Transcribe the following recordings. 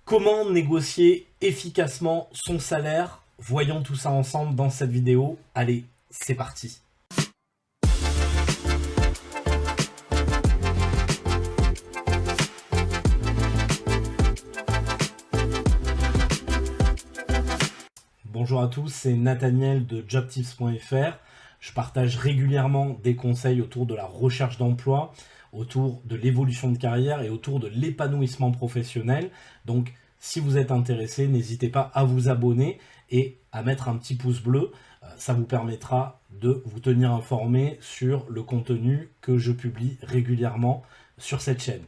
Comment négocier efficacement son salaire? Voyons tout ça ensemble dans cette vidéo. Allez, c'est parti. Bonjour à tous, c'est Nathaniel de jobtips.fr. Je partage régulièrement des conseils autour de la recherche d'emploi, autour de l'évolution de carrière et autour de l'épanouissement professionnel. Donc, si vous êtes intéressé, n'hésitez pas à vous abonner et à mettre un petit pouce bleu. Ça vous permettra de vous tenir informé sur le contenu que je publie régulièrement sur cette chaîne.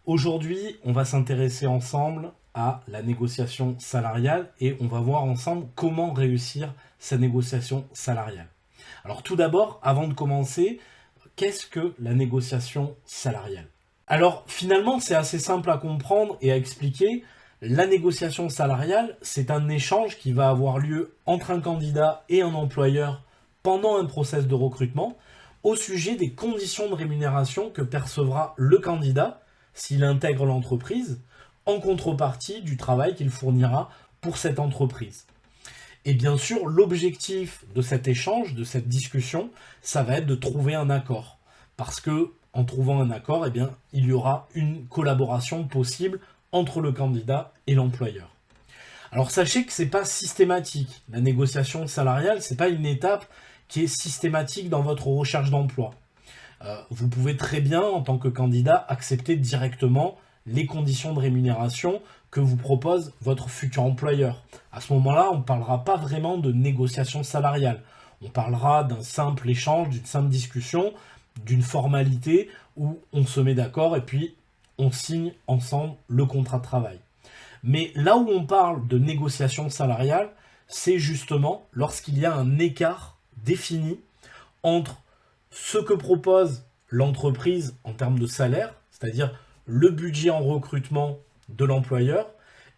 Aujourd'hui, on va s'intéresser ensemble à la négociation salariale et on va voir ensemble comment réussir sa négociation salariale. Alors tout d'abord, avant de commencer, qu'est-ce que la négociation salariale? Alors finalement, c'est assez simple à comprendre et à expliquer. La négociation salariale, c'est un échange qui va avoir lieu entre un candidat et un employeur pendant un process de recrutement au sujet des conditions de rémunération que percevra le candidat s'il intègre l'entreprise en contrepartie du travail qu'il fournira pour cette entreprise. Et bien sûr, l'objectif de cet échange, de cette discussion, ça va être de trouver un accord. Parce que en trouvant un accord, eh bien, il y aura une collaboration possible entre le candidat et l'employeur. Alors sachez que ce n'est pas systématique. La négociation salariale, ce n'est pas une étape qui est systématique dans votre recherche d'emploi. Vous pouvez très bien, en tant que candidat, accepter directement les conditions de rémunération que vous propose votre futur employeur. À ce moment-là, on ne parlera pas vraiment de négociation salariale. On parlera d'un simple échange, d'une simple discussion, d'une formalité où on se met d'accord et puis on signe ensemble le contrat de travail. Mais là où on parle de négociation salariale, c'est justement lorsqu'il y a un écart défini entre ce que propose l'entreprise en termes de salaire, c'est-à-dire le budget en recrutement de l'employeur,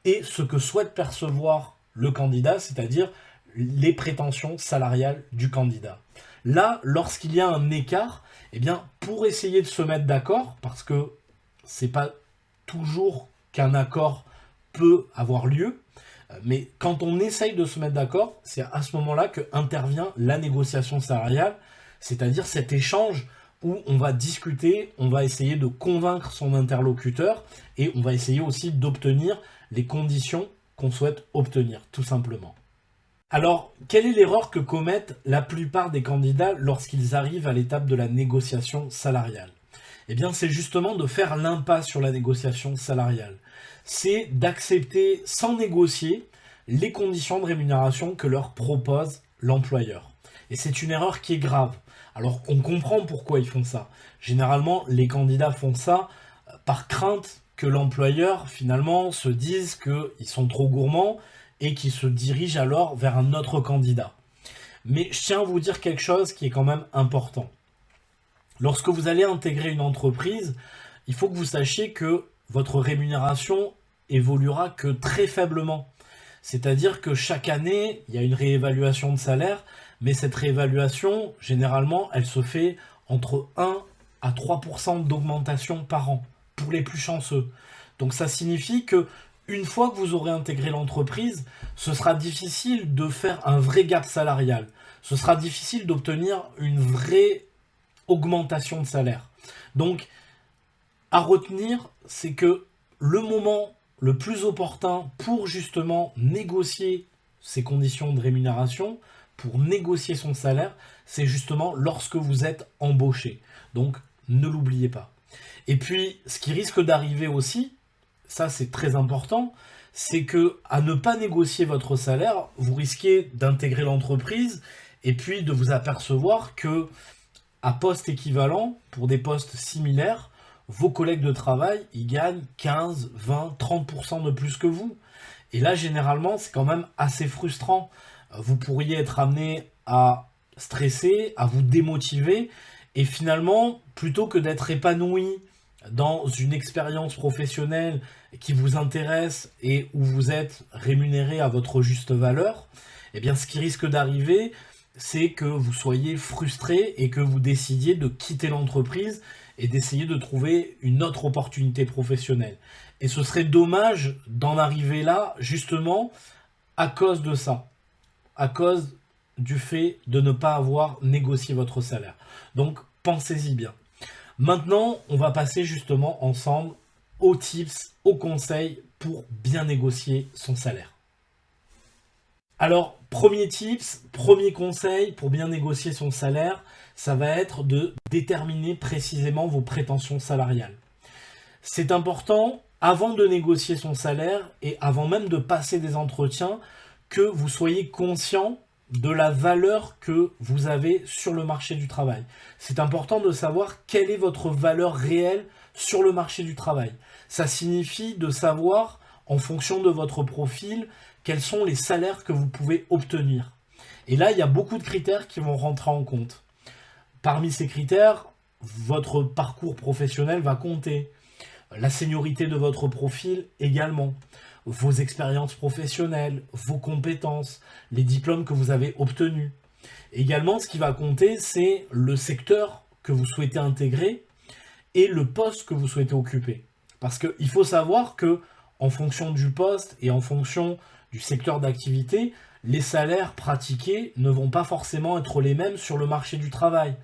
et ce que souhaite percevoir le candidat, c'est-à-dire les prétentions salariales du candidat. Là, lorsqu'il y a un écart, eh bien, pour essayer de se mettre d'accord, parce que c'est pas toujours qu'un accord peut avoir lieu, mais quand on essaye de se mettre d'accord, c'est à ce moment-là que intervient la négociation salariale, c'est-à-dire cet échange où on va discuter, on va essayer de convaincre son interlocuteur et on va essayer aussi d'obtenir les conditions qu'on souhaite obtenir, tout simplement. Alors, quelle est l'erreur que commettent la plupart des candidats lorsqu'ils arrivent à l'étape de la négociation salariale? Eh bien, c'est justement de faire l'impasse sur la négociation salariale. C'est d'accepter sans négocier les conditions de rémunération que leur propose l'employeur. Et c'est une erreur qui est grave. Alors, on comprend pourquoi ils font ça. Généralement, les candidats font ça par crainte que l'employeur, finalement, se dise qu'ils sont trop gourmands et qu'ils se dirigent alors vers un autre candidat. Mais je tiens à vous dire quelque chose qui est quand même important. Lorsque vous allez intégrer une entreprise, il faut que vous sachiez que votre rémunération évoluera que très faiblement. C'est-à-dire que chaque année, il y a une réévaluation de salaire, mais cette réévaluation, généralement, elle se fait entre 1 à 3% d'augmentation par an, pour les plus chanceux. Donc ça signifie que une fois que vous aurez intégré l'entreprise, ce sera difficile de faire un vrai gap salarial. Ce sera difficile d'obtenir une vraie augmentation de salaire. Donc, à retenir, c'est que le moment le plus opportun pour justement négocier ces conditions de rémunération, pour négocier son salaire, c'est justement lorsque vous êtes embauché. Donc, ne l'oubliez pas. Et puis, ce qui risque d'arriver aussi, ça c'est très important, c'est que à ne pas négocier votre salaire, vous risquez d'intégrer l'entreprise et puis de vous apercevoir que à poste équivalent, pour des postes similaires, vos collègues de travail, ils gagnent 15, 20, 30% de plus que vous. Et là, généralement, c'est quand même assez frustrant. Vous pourriez être amené à stresser, à vous démotiver, et finalement, plutôt que d'être épanoui dans une expérience professionnelle qui vous intéresse et où vous êtes rémunéré à votre juste valeur, eh bien, ce qui risque d'arriver, c'est que vous soyez frustré et que vous décidiez de quitter l'entreprise et d'essayer de trouver une autre opportunité professionnelle. Et ce serait dommage d'en arriver là, justement, à cause de ça, à cause du fait de ne pas avoir négocié votre salaire. Donc, pensez-y bien. Maintenant, on va passer justement ensemble aux tips, aux conseils pour bien négocier son salaire. Alors, premier tips, premier conseil pour bien négocier son salaire, ça va être de déterminer précisément vos prétentions salariales. C'est important, avant de négocier son salaire et avant même de passer des entretiens, que vous soyez conscient de la valeur que vous avez sur le marché du travail. C'est important de savoir quelle est votre valeur réelle sur le marché du travail. Ça signifie de savoir, en fonction de votre profil, quels sont les salaires que vous pouvez obtenir. Et là, il y a beaucoup de critères qui vont rentrer en compte. Parmi ces critères, votre parcours professionnel va compter. La seniorité de votre profil également. Vos expériences professionnelles, vos compétences, les diplômes que vous avez obtenus. Également, ce qui va compter, c'est le secteur que vous souhaitez intégrer et le poste que vous souhaitez occuper. Parce qu'il faut savoir que, en fonction du poste et en fonction du secteur d'activité, les salaires pratiqués ne vont pas forcément être les mêmes sur le marché du travail.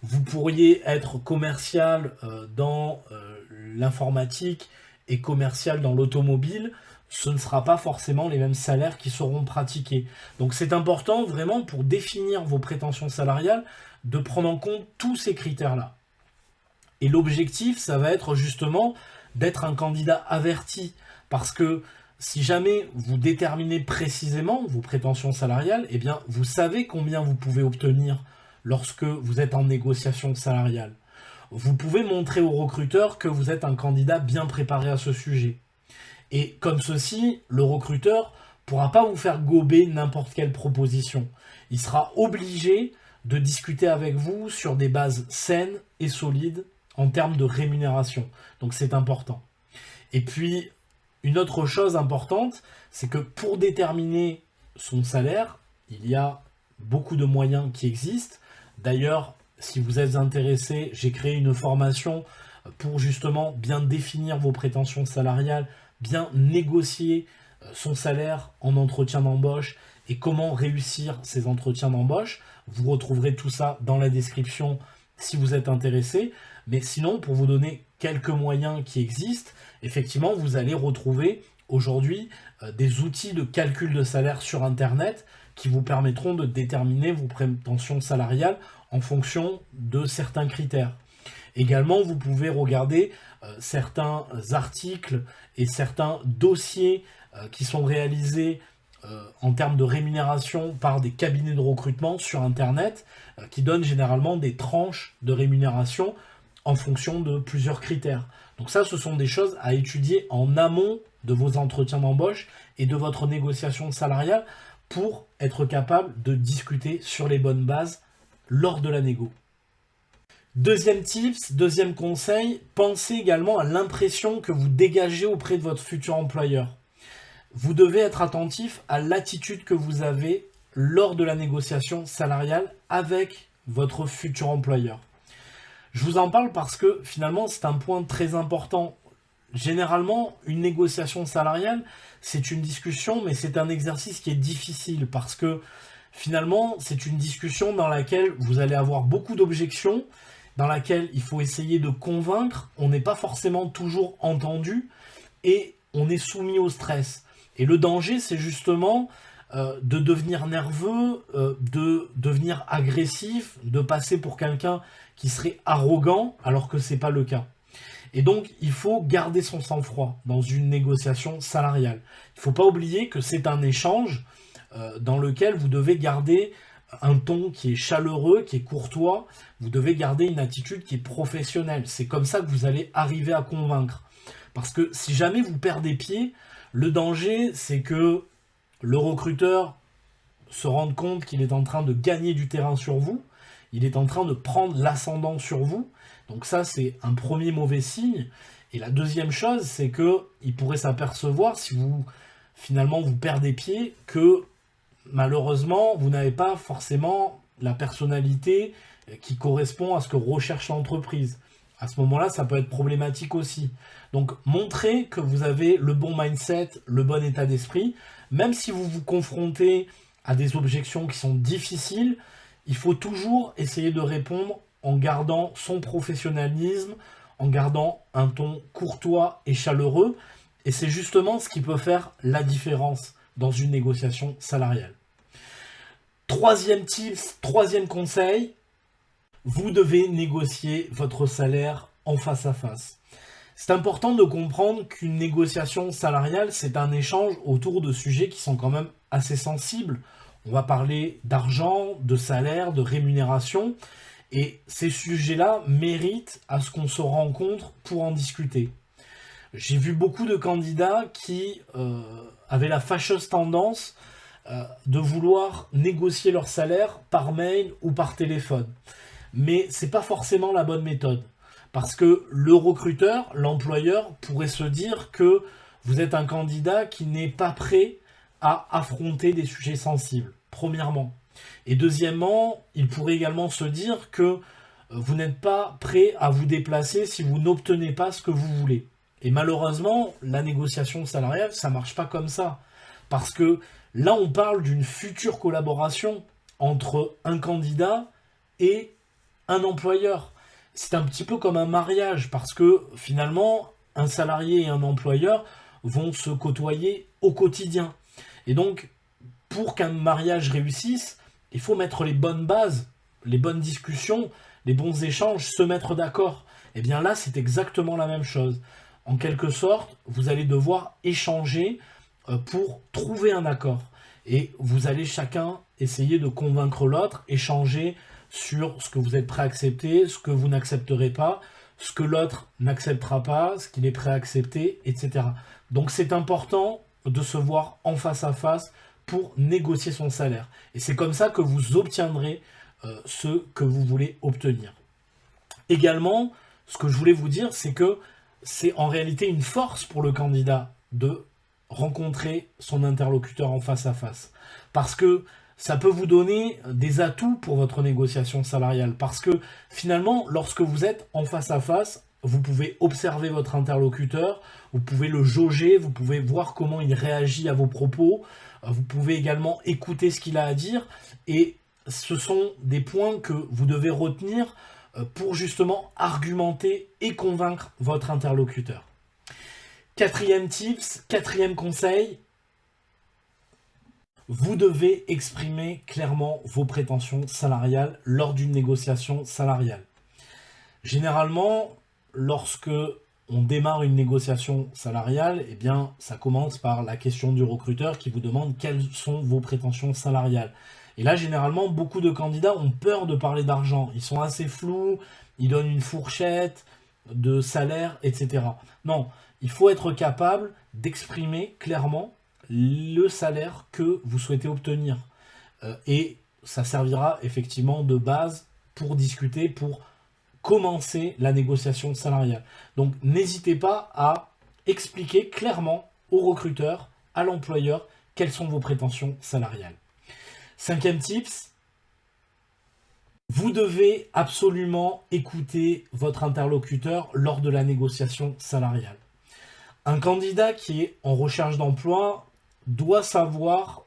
Vous pourriez être commercial dans l'informatique et commercial dans l'automobile, ce ne sera pas forcément les mêmes salaires qui seront pratiqués. Donc c'est important vraiment pour définir vos prétentions salariales de prendre en compte tous ces critères-là. Et l'objectif, ça va être justement d'être un candidat averti, parce que si jamais vous déterminez précisément vos prétentions salariales, eh bien vous savez combien vous pouvez obtenir lorsque vous êtes en négociation salariale. Vous pouvez montrer aux recruteurs que vous êtes un candidat bien préparé à ce sujet. Et comme ceci, le recruteur ne pourra pas vous faire gober n'importe quelle proposition. Il sera obligé de discuter avec vous sur des bases saines et solides en termes de rémunération. Donc c'est important. Et puis, une autre chose importante, c'est que pour déterminer son salaire, il y a beaucoup de moyens qui existent. D'ailleurs, si vous êtes intéressé, j'ai créé une formation pour justement bien définir vos prétentions salariales, bien négocier son salaire en entretien d'embauche et comment réussir ces entretiens d'embauche. Vous retrouverez tout ça dans la description si vous êtes intéressé. Mais sinon, pour vous donner quelques moyens qui existent, effectivement, vous allez retrouver aujourd'hui des outils de calcul de salaire sur Internet qui vous permettront de déterminer vos prétentions salariales en fonction de certains critères. Également, vous pouvez regarder certains articles et certains dossiers qui sont réalisés en termes de rémunération par des cabinets de recrutement sur Internet qui donnent généralement des tranches de rémunération en fonction de plusieurs critères. Donc ça, ce sont des choses à étudier en amont de vos entretiens d'embauche et de votre négociation salariale pour être capable de discuter sur les bonnes bases lors de la négo. Deuxième tips, deuxième conseil, pensez également à l'impression que vous dégagez auprès de votre futur employeur. Vous devez être attentif à l'attitude que vous avez lors de la négociation salariale avec votre futur employeur. Je vous en parle parce que finalement c'est un point très important. Généralement, une négociation salariale, c'est une discussion, mais c'est un exercice qui est difficile parce que finalement, c'est une discussion dans laquelle vous allez avoir beaucoup d'objections, dans laquelle il faut essayer de convaincre, on n'est pas forcément toujours entendu et on est soumis au stress. Et le danger, c'est justement de devenir nerveux, de devenir agressif, de passer pour quelqu'un qui serait arrogant alors que ce n'est pas le cas. Et donc, il faut garder son sang-froid dans une négociation salariale. Il ne faut pas oublier que c'est un échange dans lequel vous devez garder un ton qui est chaleureux, qui est courtois. Vous devez garder une attitude qui est professionnelle. C'est comme ça que vous allez arriver à convaincre. Parce que si jamais vous perdez pied, le danger, c'est que le recruteur se rende compte qu'il est en train de gagner du terrain sur vous. Il est en train de prendre l'ascendant sur vous. Donc ça, c'est un premier mauvais signe. Et la deuxième chose, c'est qu'il pourrait s'apercevoir, si vous, finalement, vous perdez pied, que malheureusement, vous n'avez pas forcément la personnalité qui correspond à ce que recherche l'entreprise. À ce moment-là, ça peut être problématique aussi. Donc, montrez que vous avez le bon mindset, le bon état d'esprit. Même si vous vous confrontez à des objections qui sont difficiles, il faut toujours essayer de répondre en gardant son professionnalisme, en gardant un ton courtois et chaleureux. Et c'est justement ce qui peut faire la différence dans une négociation salariale. Troisième tips, troisième conseil, vous devez négocier votre salaire en face à face. C'est important de comprendre qu'une négociation salariale, c'est un échange autour de sujets qui sont quand même assez sensibles. On va parler d'argent, de salaire, de rémunération, et ces sujets-là méritent à ce qu'on se rencontre pour en discuter. J'ai vu beaucoup de candidats qui avaient la fâcheuse tendance de vouloir négocier leur salaire par mail ou par téléphone. Mais c'est pas forcément la bonne méthode. Parce que le recruteur, l'employeur, pourrait se dire que vous êtes un candidat qui n'est pas prêt à affronter des sujets sensibles, premièrement. Et deuxièmement, il pourrait également se dire que vous n'êtes pas prêt à vous déplacer si vous n'obtenez pas ce que vous voulez. Et malheureusement, la négociation salariale, ça ne marche pas comme ça. Parce que là, on parle d'une future collaboration entre un candidat et un employeur. C'est un petit peu comme un mariage, parce que finalement, un salarié et un employeur vont se côtoyer au quotidien. Et donc, pour qu'un mariage réussisse, il faut mettre les bonnes bases, les bonnes discussions, les bons échanges, se mettre d'accord. Et bien là, c'est exactement la même chose. En quelque sorte, vous allez devoir échanger pour trouver un accord. Et vous allez chacun essayer de convaincre l'autre, échanger sur ce que vous êtes prêt à accepter, ce que vous n'accepterez pas, ce que l'autre n'acceptera pas, ce qu'il est prêt à accepter, etc. Donc c'est important de se voir en face à face pour négocier son salaire. Et c'est comme ça que vous obtiendrez ce que vous voulez obtenir. Également, ce que je voulais vous dire, c'est que c'est en réalité une force pour le candidat de rencontrer son interlocuteur en face à face. Parce que ça peut vous donner des atouts pour votre négociation salariale. Parce que finalement, lorsque vous êtes en face à face, vous pouvez observer votre interlocuteur, vous pouvez le jauger, vous pouvez voir comment il réagit à vos propos, vous pouvez également écouter ce qu'il a à dire, et ce sont des points que vous devez retenir pour justement argumenter et convaincre votre interlocuteur. Quatrième tips, quatrième conseil, vous devez exprimer clairement vos prétentions salariales lors d'une négociation salariale. Généralement, lorsque on démarre une négociation salariale, eh bien, ça commence par la question du recruteur qui vous demande quelles sont vos prétentions salariales. Et là, généralement, beaucoup de candidats ont peur de parler d'argent. Ils sont assez flous, ils donnent une fourchette de salaire, etc. Non, il faut être capable d'exprimer clairement le salaire que vous souhaitez obtenir. Et ça servira effectivement de base pour discuter, pour commencer la négociation salariale. Donc n'hésitez pas à expliquer clairement au recruteur, à l'employeur, quelles sont vos prétentions salariales. Cinquième tips, vous devez absolument écouter votre interlocuteur lors de la négociation salariale. Un candidat qui est en recherche d'emploi doit savoir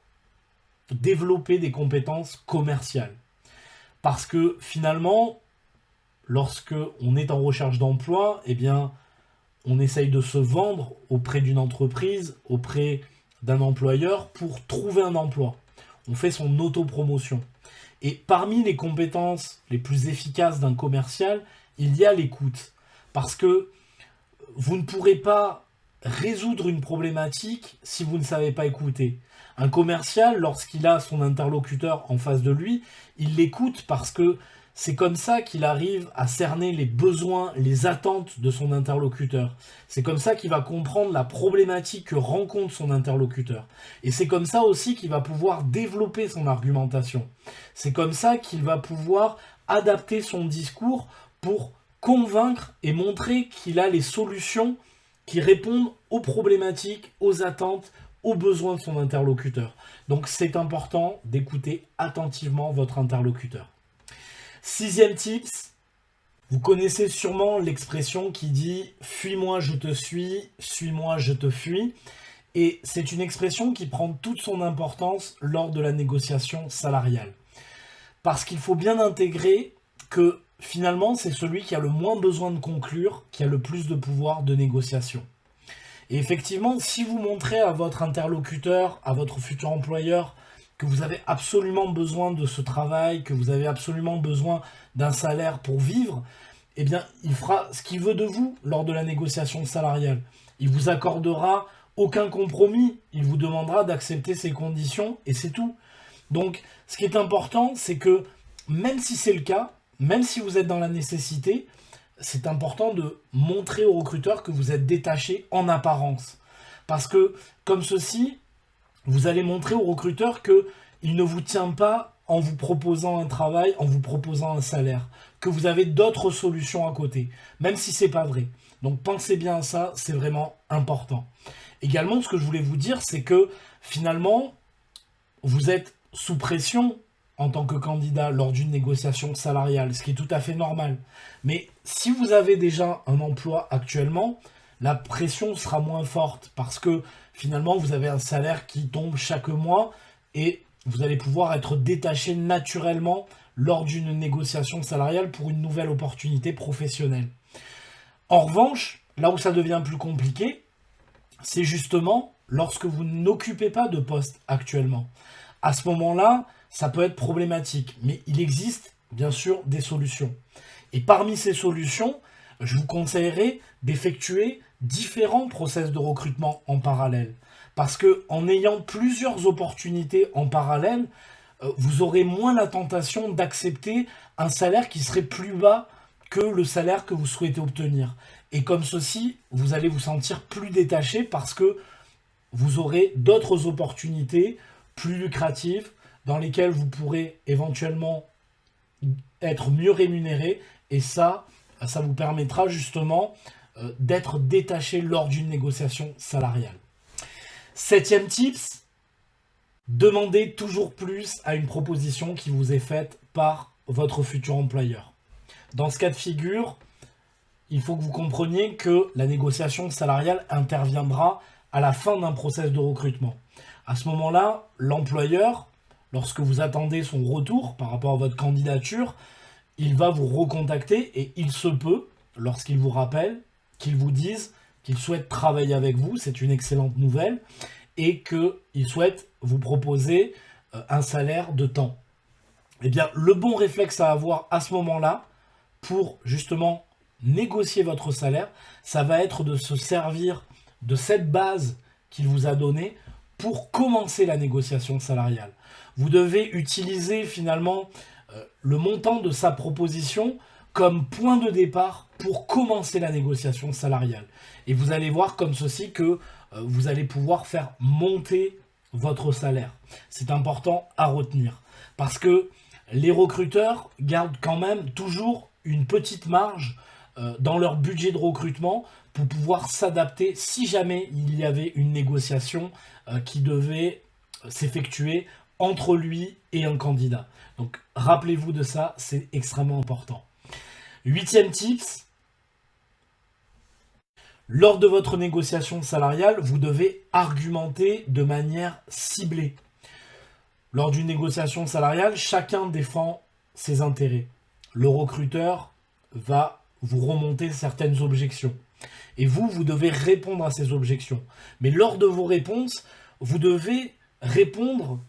développer des compétences commerciales. Parce que finalement, lorsque on est en recherche d'emploi, eh bien, on essaye de se vendre auprès d'une entreprise, auprès d'un employeur pour trouver un emploi. On fait son autopromotion. Et parmi les compétences les plus efficaces d'un commercial, il y a l'écoute. Parce que vous ne pourrez pas résoudre une problématique si vous ne savez pas écouter. Un commercial, lorsqu'il a son interlocuteur en face de lui, il l'écoute parce que c'est comme ça qu'il arrive à cerner les besoins, les attentes de son interlocuteur. C'est comme ça qu'il va comprendre la problématique que rencontre son interlocuteur. Et c'est comme ça aussi qu'il va pouvoir développer son argumentation. C'est comme ça qu'il va pouvoir adapter son discours pour convaincre et montrer qu'il a les solutions qui répondent aux problématiques, aux attentes, aux besoins de son interlocuteur. Donc c'est important d'écouter attentivement votre interlocuteur. Sixième tips, Vous connaissez sûrement l'expression qui dit « Fuis-moi, je te suis-moi, je te fuis ». Et c'est une expression qui prend toute son importance lors de la négociation salariale. Parce qu'il faut bien intégrer que finalement, c'est celui qui a le moins besoin de conclure, qui a le plus de pouvoir de négociation. Et effectivement, si vous montrez à votre interlocuteur, à votre futur employeur, que vous avez absolument besoin de ce travail, que vous avez absolument besoin d'un salaire pour vivre, eh bien, il fera ce qu'il veut de vous lors de la négociation salariale. Il vous accordera aucun compromis, il vous demandera d'accepter ses conditions et c'est tout. Donc, ce qui est important, c'est que même si c'est le cas, même si vous êtes dans la nécessité, c'est important de montrer au recruteur que vous êtes détaché en apparence. Parce que, comme ceci, vous allez montrer au recruteur qu'il ne vous tient pas en vous proposant un travail, en vous proposant un salaire, que vous avez d'autres solutions à côté, même si c'est pas vrai. Donc pensez bien à ça, c'est vraiment important. Également, ce que je voulais vous dire, c'est que finalement, vous êtes sous pression en tant que candidat lors d'une négociation salariale, ce qui est tout à fait normal. Mais si vous avez déjà un emploi actuellement, la pression sera moins forte parce que finalement, vous avez un salaire qui tombe chaque mois et vous allez pouvoir être détaché naturellement lors d'une négociation salariale pour une nouvelle opportunité professionnelle. En revanche, là où ça devient plus compliqué, c'est justement lorsque vous n'occupez pas de poste actuellement. À ce moment-là, ça peut être problématique, mais il existe bien sûr des solutions. Et parmi ces solutions, je vous conseillerais d'effectuer différents process de recrutement en parallèle. Parce que en ayant plusieurs opportunités en parallèle, vous aurez moins la tentation d'accepter un salaire qui serait plus bas que le salaire que vous souhaitez obtenir. Et comme ceci, vous allez vous sentir plus détaché parce que vous aurez d'autres opportunités plus lucratives dans lesquelles vous pourrez éventuellement être mieux rémunéré. Et ça vous permettra justement d'être détaché lors d'une négociation salariale. 7e tips, demandez toujours plus à une proposition qui vous est faite par votre futur employeur. Dans ce cas de figure, il faut que vous compreniez que la négociation salariale interviendra à la fin d'un process de recrutement. À ce moment-là, l'employeur, lorsque vous attendez son retour par rapport à votre candidature, il va vous recontacter et il se peut, lorsqu'il vous rappelle, qu'il vous dise qu'il souhaite travailler avec vous, c'est une excellente nouvelle, et qu'il souhaite vous proposer un salaire de temps. Eh bien, le bon réflexe à avoir à ce moment-là, pour justement négocier votre salaire, ça va être de se servir de cette base qu'il vous a donnée pour commencer la négociation salariale. Vous devez utiliser finalement le montant de sa proposition comme point de départ pour commencer la négociation salariale. Et vous allez voir comme ceci que vous allez pouvoir faire monter votre salaire. C'est important à retenir parce que les recruteurs gardent quand même toujours une petite marge dans leur budget de recrutement pour pouvoir s'adapter si jamais il y avait une négociation qui devait s'effectuer entre lui et un candidat. Donc rappelez-vous de ça, c'est extrêmement important. 8e tips, lors de votre négociation salariale, vous devez argumenter de manière ciblée. Lors d'une négociation salariale, chacun défend ses intérêts. Le recruteur va vous remonter certaines objections. Et vous devez répondre à ces objections. Mais lors de vos réponses, vous devez répondre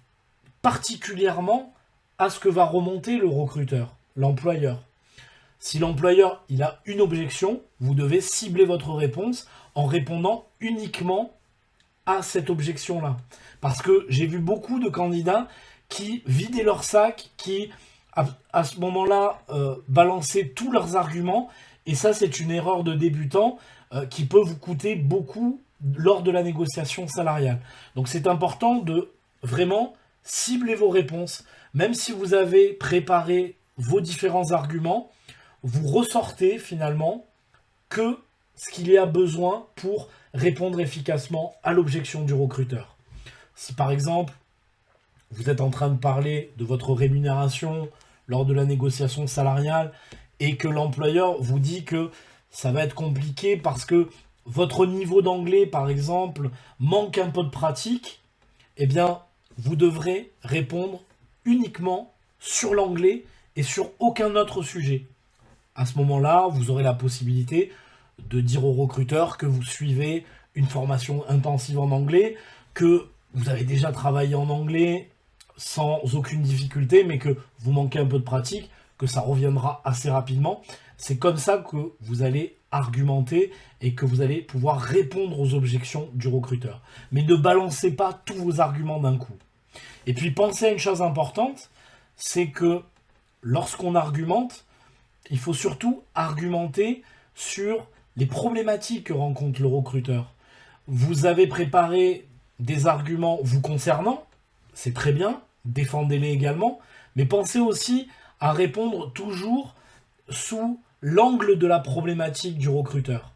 particulièrement à ce que va remonter le recruteur, l'employeur. Si l'employeur il a une objection, vous devez cibler votre réponse en répondant uniquement à cette objection-là. Parce que j'ai vu beaucoup de candidats qui vidaient leur sac, qui à ce moment-là balançaient tous leurs arguments, et ça c'est une erreur de débutant qui peut vous coûter beaucoup lors de la négociation salariale. Donc c'est important de vraiment cibler vos réponses, même si vous avez préparé vos différents arguments, vous ressortez finalement que ce qu'il y a besoin pour répondre efficacement à l'objection du recruteur. Si par exemple, vous êtes en train de parler de votre rémunération lors de la négociation salariale et que l'employeur vous dit que ça va être compliqué parce que votre niveau d'anglais, par exemple, manque un peu de pratique, eh bien, vous devrez répondre uniquement sur l'anglais et sur aucun autre sujet. À ce moment-là, vous aurez la possibilité de dire au recruteur que vous suivez une formation intensive en anglais, que vous avez déjà travaillé en anglais sans aucune difficulté, mais que vous manquez un peu de pratique, que ça reviendra assez rapidement. C'est comme ça que vous allez argumenter et que vous allez pouvoir répondre aux objections du recruteur. Mais ne balancez pas tous vos arguments d'un coup. Et puis pensez à une chose importante, c'est que lorsqu'on argumente, il faut surtout argumenter sur les problématiques que rencontre le recruteur. Vous avez préparé des arguments vous concernant, c'est très bien, défendez-les également, mais pensez aussi à répondre toujours sous l'angle de la problématique du recruteur,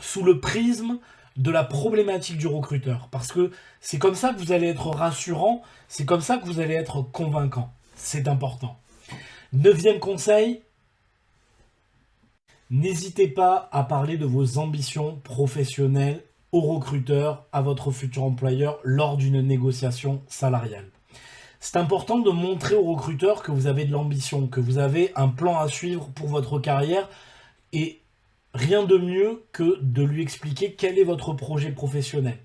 sous le prisme de la problématique du recruteur, parce que c'est comme ça que vous allez être rassurant, c'est comme ça que vous allez être convaincant, c'est important. 9e conseil, n'hésitez pas à parler de vos ambitions professionnelles au recruteur, à votre futur employeur lors d'une négociation salariale. C'est important de montrer au recruteur que vous avez de l'ambition, que vous avez un plan à suivre pour votre carrière et rien de mieux que de lui expliquer quel est votre projet professionnel.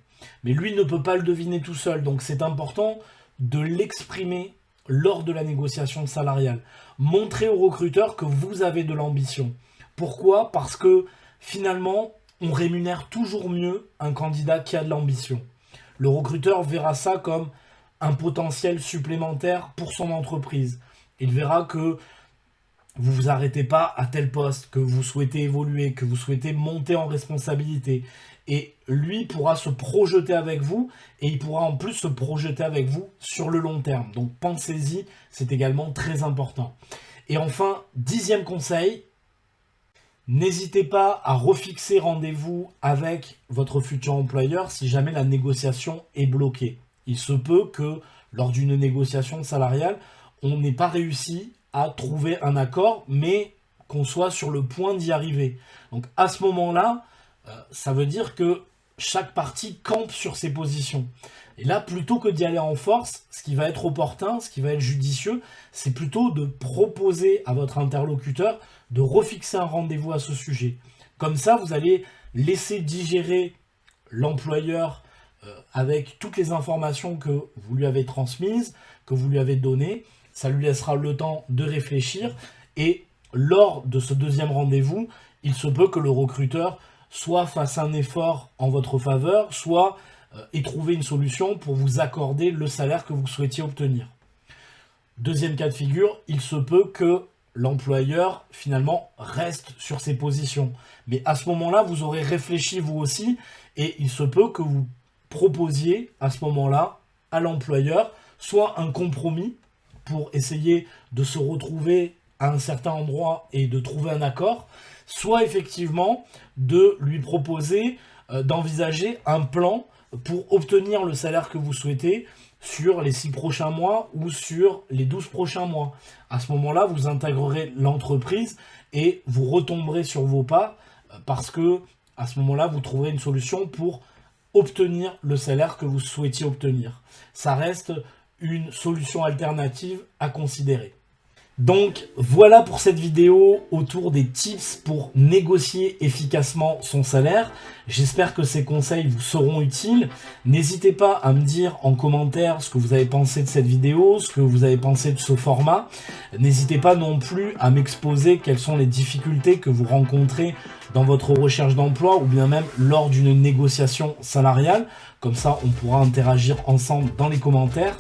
Mais lui ne peut pas le deviner tout seul, donc c'est important de l'exprimer lors de la négociation salariale. Montrez au recruteur que vous avez de l'ambition. Pourquoi ? Parce que finalement, on rémunère toujours mieux un candidat qui a de l'ambition. Le recruteur verra ça comme un potentiel supplémentaire pour son entreprise. Il verra que vous vous arrêtez pas à tel poste, que vous souhaitez évoluer, que vous souhaitez monter en responsabilité. Et lui pourra se projeter avec vous et il pourra en plus se projeter avec vous sur le long terme. Donc pensez-y, c'est également très important. Et enfin, 10e conseil, n'hésitez pas à refixer rendez-vous avec votre futur employeur si jamais la négociation est bloquée. Il se peut que lors d'une négociation salariale, on n'ait pas réussi à trouver un accord, mais qu'on soit sur le point d'y arriver. Donc à ce moment-là, ça veut dire que chaque partie campe sur ses positions. Et là, plutôt que d'y aller en force, ce qui va être opportun, ce qui va être judicieux, c'est plutôt de proposer à votre interlocuteur de refixer un rendez-vous à ce sujet. Comme ça, vous allez laisser digérer l'employeur avec toutes les informations que vous lui avez transmises, que vous lui avez données. Ça lui laissera le temps de réfléchir. Et lors de ce deuxième rendez-vous, il se peut que le recruteur soit fasse un effort en votre faveur, soit ait trouvé une solution pour vous accorder le salaire que vous souhaitiez obtenir. Deuxième cas de figure, il se peut que l'employeur, finalement, reste sur ses positions. Mais à ce moment-là, vous aurez réfléchi vous aussi, et il se peut que vous proposiez à ce moment-là à l'employeur soit un compromis pour essayer de se retrouver à un certain endroit et de trouver un accord, soit effectivement de lui proposer d'envisager un plan pour obtenir le salaire que vous souhaitez sur les 6 prochains mois ou sur les 12 prochains mois. À ce moment-là, vous intégrerez l'entreprise et vous retomberez sur vos pas parce que à ce moment-là, vous trouverez une solution pour obtenir le salaire que vous souhaitiez obtenir. Ça reste une solution alternative à considérer. Donc voilà pour cette vidéo autour des tips pour négocier efficacement son salaire. J'espère que ces conseils vous seront utiles. N'hésitez pas à me dire en commentaire ce que vous avez pensé de cette vidéo, ce que vous avez pensé de ce format. N'hésitez pas non plus à m'exposer quelles sont les difficultés que vous rencontrez dans votre recherche d'emploi ou bien même lors d'une négociation salariale. Comme ça, on pourra interagir ensemble dans les commentaires.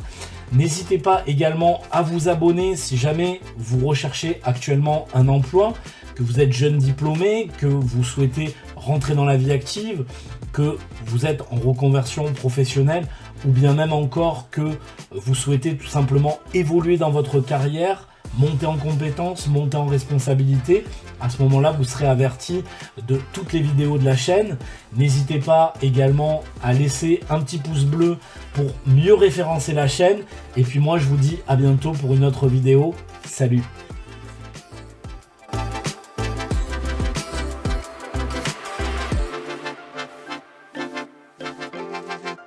N'hésitez pas également à vous abonner si jamais vous recherchez actuellement un emploi, que vous êtes jeune diplômé, que vous souhaitez rentrer dans la vie active, que vous êtes en reconversion professionnelle ou bien même encore que vous souhaitez tout simplement évoluer dans votre carrière, monter en compétences, monter en responsabilité. À ce moment-là, vous serez averti de toutes les vidéos de la chaîne. N'hésitez pas également à laisser un petit pouce bleu pour mieux référencer la chaîne. Et puis moi, je vous dis à bientôt pour une autre vidéo. Salut!